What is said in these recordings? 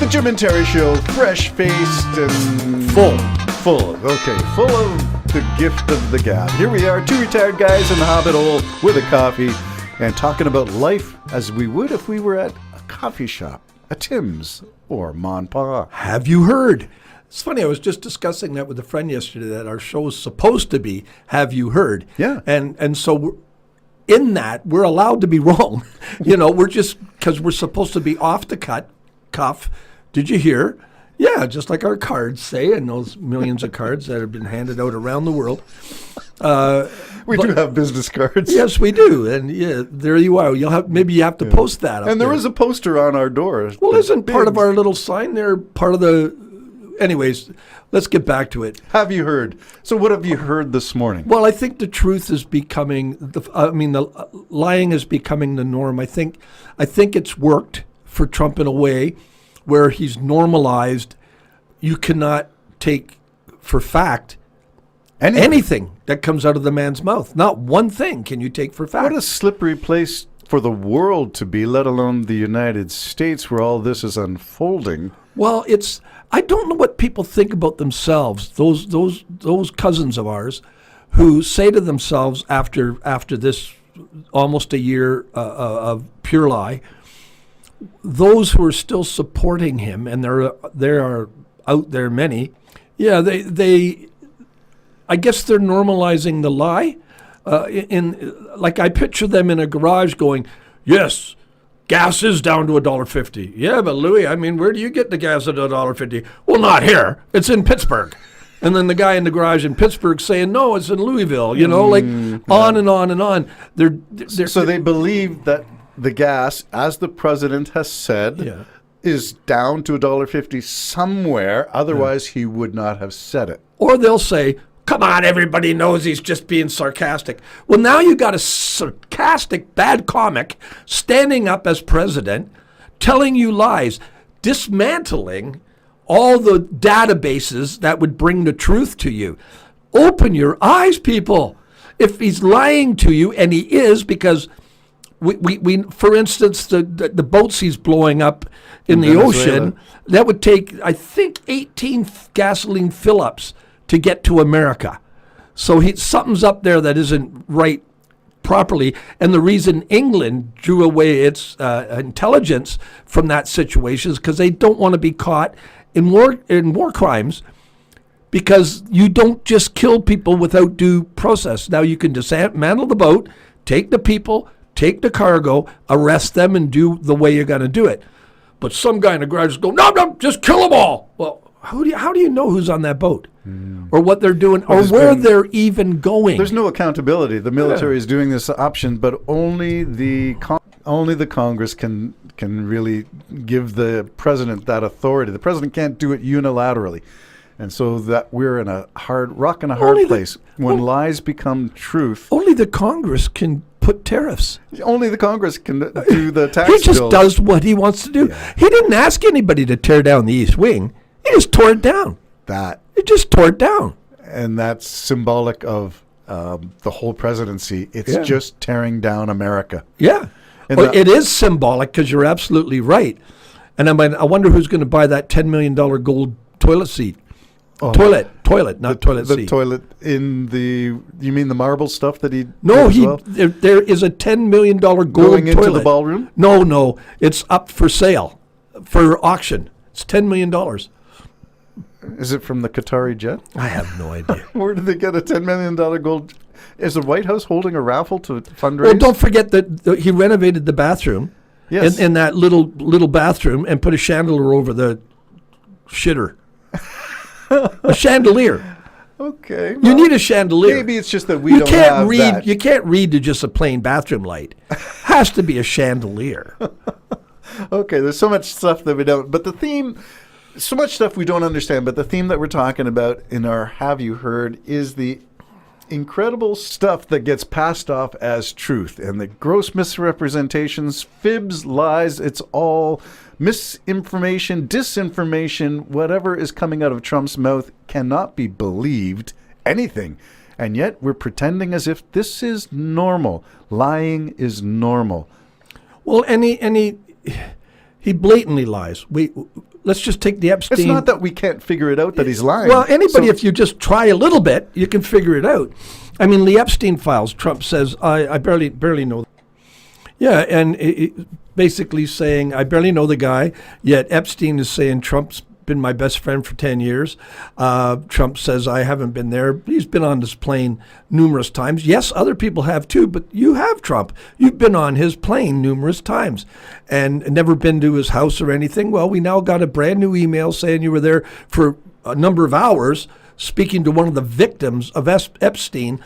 The Jim and Terry Show, fresh-faced and Full. Okay, full of the gift of the gab. Here we are, two retired guys in the Hobbit hole with a coffee and talking about life as we would if we were at a coffee shop, a Tim's or Mon Pa. Have you heard? It's funny, I was just discussing that with a friend yesterday, that our show is supposed to be Have You Heard? Yeah. And so in that, we're allowed to be wrong. We're just, because we're supposed to be off the cuff. Did you hear? Yeah, just like our cards say, and those millions of cards that have been handed out around the world. We do have business cards. Yes, we do. And yeah, there you are. Maybe you have to post that up And there there. is a poster on our door. Well, isn't part of our little sign there part of the... Anyways, let's get back to it. Have you heard? So what have you heard this morning? Well, I think the truth is becoming... the lying is becoming the norm. I think it's worked for Trump in a way where he's normalized. You cannot take for fact anything that comes out of the man's mouth. Not one thing can you take for fact. What a slippery place for the world to be, let alone the United States, where all this is unfolding. Well, I don't know what people think about themselves. Those cousins of ours who say to themselves after this almost a year of pure lie, those who are still supporting him, and there are out there many, yeah, they I guess they're normalizing the lie. Like I picture them in a garage going, yes, gas is down to $1.50. Yeah, but Louis, where do you get the gas at $1.50? Well, not here. It's in Pittsburgh. And then the guy in the garage in Pittsburgh saying, no, it's in Louisville. On and on and on. So they believe that the gas, as the president has said, is down to $1.50 somewhere. Otherwise, he would not have said it. Or they'll say, come on, everybody knows he's just being sarcastic. Well, now you got a sarcastic bad comic standing up as president, telling you lies, dismantling all the databases that would bring the truth to you. Open your eyes, people. If he's lying to you, and he is, because we for instance, the boats he's blowing up in the ocean, that would take, I think, 18 gasoline fill-ups to get to America. So something's up there that isn't right properly. And the reason England drew away its intelligence from that situation is because they don't want to be caught in war crimes, because you don't just kill people without due process. Now you can dismantle the boat, take the people, take the cargo, arrest them, and do the way you're going to do it. But some guy in the garage is going, no, just kill them all. Well, how do you know who's on that boat? Or what they're doing, or where they're even going? There's no accountability. The military is doing this option, but only the Congress can really give the president that authority. The president can't do it unilaterally. And so that we're in a hard place. When lies become truth. Only the Congress can put tariffs. Only the Congress can do the tax He just bill. does what he wants to do. Yeah. He didn't ask anybody to tear down the East Wing. He just tore it down. He just tore it down. And that's symbolic of the whole presidency. It's just tearing down America. Yeah. It is symbolic, because you're absolutely right. And I wonder who's going to buy that $10 million gold toilet seat. Oh. Toilet, not toilet seat. The toilet you mean the marble stuff that he... No, there is a $10 million gold going toilet. Into the ballroom? No, it's up for sale, for auction. It's $10 million. Is it from the Qatari jet? I have no idea. Where did they get a $10 million gold? Is the White House holding a raffle to fundraise? Well, don't forget that he renovated the bathroom. Yes. In that little bathroom, and put a chandelier over the shitter. A chandelier. Okay. You need a chandelier. Maybe it's just that we don't have that. You can't read to just a plain bathroom light. Has to be a chandelier. Okay, there's so much stuff that we don't. But the theme, so much stuff we don't understand. But the theme that we're talking about in our Have You Heard is the incredible stuff that gets passed off as truth, and the gross misrepresentations, fibs, lies. It's all misinformation, disinformation. Whatever is coming out of Trump's mouth cannot be believed. Anything. And yet we're pretending as if this is normal. Lying is normal. Well, he He blatantly lies. Let's just take the Epstein. It's not that we can't figure it out that he's lying. Well, anybody, if you just try a little bit, you can figure it out. I mean, the Epstein files, Trump says, I barely know. Yeah, and basically saying, I barely know the guy, yet Epstein is saying Trump's been my best friend for 10 years. Trump says, I haven't been there. He's been on this plane numerous times. Yes, other people have too, but you have, Trump. You've been on his plane numerous times and never been to his house or anything. Well, we now got a brand new email saying you were there for a number of hours speaking to one of the victims of Epstein.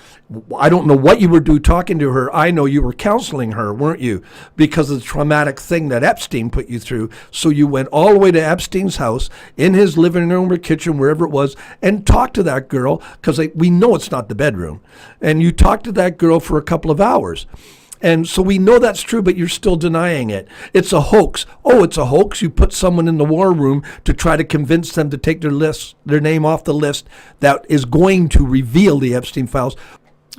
I don't know what you were doing talking to her. I know you were counseling her, weren't you? Because of the traumatic thing that Epstein put you through. So you went all the way to Epstein's house, in his living room or kitchen, wherever it was, and talked to that girl, because we know it's not the bedroom. And you talked to that girl for a couple of hours. And so we know that's true, but you're still denying it. It's a hoax. Oh, it's a hoax. You put someone in the war room to try to convince them to take their name off the list that is going to reveal the Epstein files.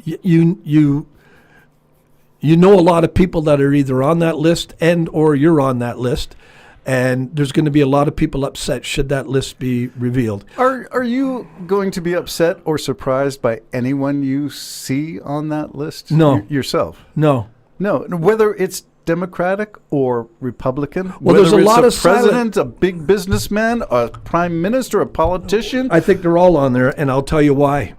You know a lot of people that are either on that list or you're on that list. And there's going to be a lot of people upset should that list be revealed. Are you going to be upset or surprised by anyone you see on that list? No. Yourself? No. No. Whether it's Democratic or Republican, well, whether there's a it's lot a of president, a big businessman, a prime minister, a politician. I think they're all on there, and I'll tell you why.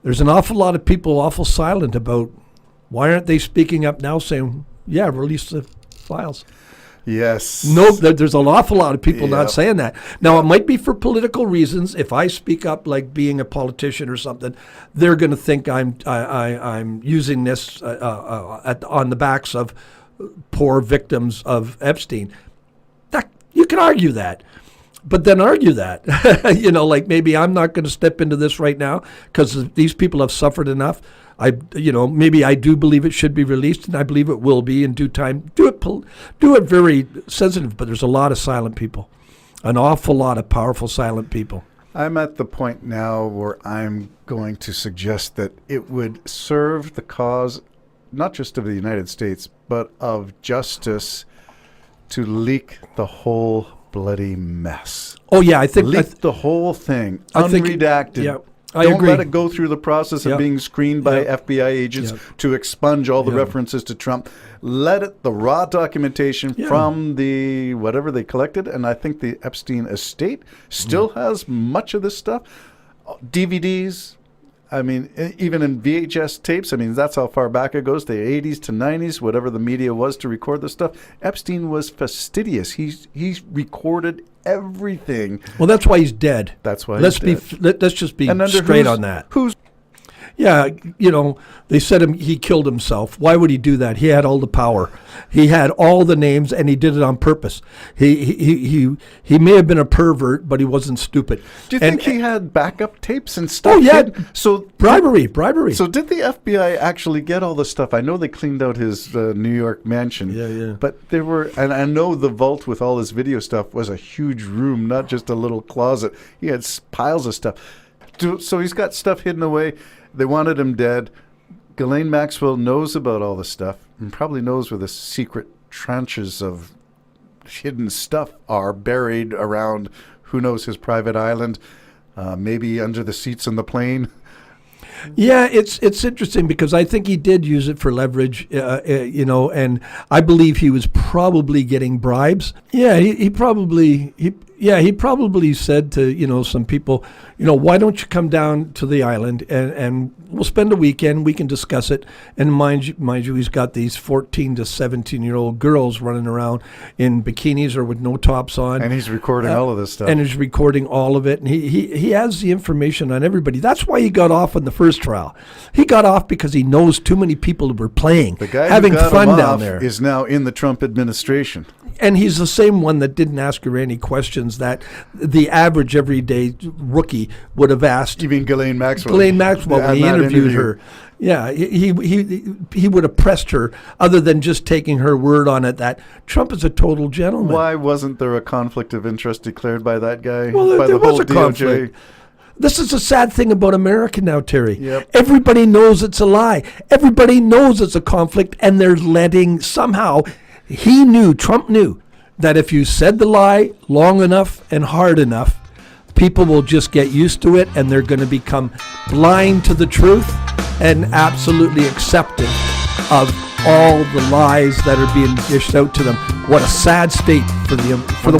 There's an awful lot of people awful silent about why aren't they speaking up now saying, yeah, release the files. Yes. No, there's an awful lot of people not saying that. Now, it might be for political reasons. If I speak up like being a politician or something, they're going to think I'm using this on the backs of poor victims of Epstein. You can argue that. But then argue that, like maybe I'm not going to step into this right now because these people have suffered enough. Maybe I do believe it should be released, and I believe it will be in due time. Do it very sensitive, but there's a lot of silent people, an awful lot of powerful silent people. I'm at the point now where I'm going to suggest that it would serve the cause, not just of the United States, but of justice to leak the whole bloody mess. Oh yeah, I think leak the whole thing, unredacted. Yeah, I Don't agree. let it go through the process of being screened by FBI agents to expunge all the references to Trump. Let it, the raw documentation from the whatever they collected, and I think the Epstein estate still has much of this stuff. DVDs. I mean, even in VHS tapes, I mean, that's how far back it goes, the 80s to 90s, whatever the media was to record this stuff. Epstein was fastidious. He's recorded everything. Well, that's why he's dead. That's why let's he's dead. Let's just be straight on that. Yeah, they said he killed himself. Why would he do that? He had all the power. He had all the names, and he did it on purpose. He may have been a pervert, but he wasn't stupid. Do you think he had backup tapes and stuff? Oh, yeah. So bribery. So did the FBI actually get all the stuff? I know they cleaned out his New York mansion. Yeah. But there were, and I know the vault with all his video stuff was a huge room, not just a little closet. He had piles of stuff. So he's got stuff hidden away. They wanted him dead. Ghislaine Maxwell knows about all this stuff and probably knows where the secret trenches of hidden stuff are buried around, who knows, his private island, maybe under the seats in the plane. Yeah, it's interesting because I think he did use it for leverage, and I believe he was probably getting bribes. Yeah, he probably said to, some people, why don't you come down to the island and we'll spend a weekend, we can discuss it. And mind you, he's got these 14 to 17-year-old girls running around in bikinis or with no tops on. And he's recording all of this stuff. And he's recording all of it. And he has the information on everybody. That's why he got off on the first trial. He got off because he knows too many people were playing, the guy having who got fun him down off there. Is now in the Trump administration. And he's the same one that didn't ask her any questions that the average everyday rookie would have asked. You mean Ghislaine Maxwell? Ghislaine Maxwell, when he interviewed her. Yeah, he would have pressed her other than just taking her word on it that Trump is a total gentleman. Why wasn't there a conflict of interest declared by that guy? Well, by there the was whole a DOJ? conflict. This is the sad thing about America now, Terry. Yep. Everybody knows it's a lie. Everybody knows it's a conflict, and they're letting somehow, Trump knew, that if you said the lie long enough and hard enough, people will just get used to it, and they're going to become blind to the truth and absolutely accepting of all the lies that are being dished out to them. What a sad state for the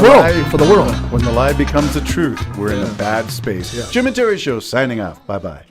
world. When the lie becomes the truth, we're in a bad space. Jim and Terry Show signing off. Bye-bye.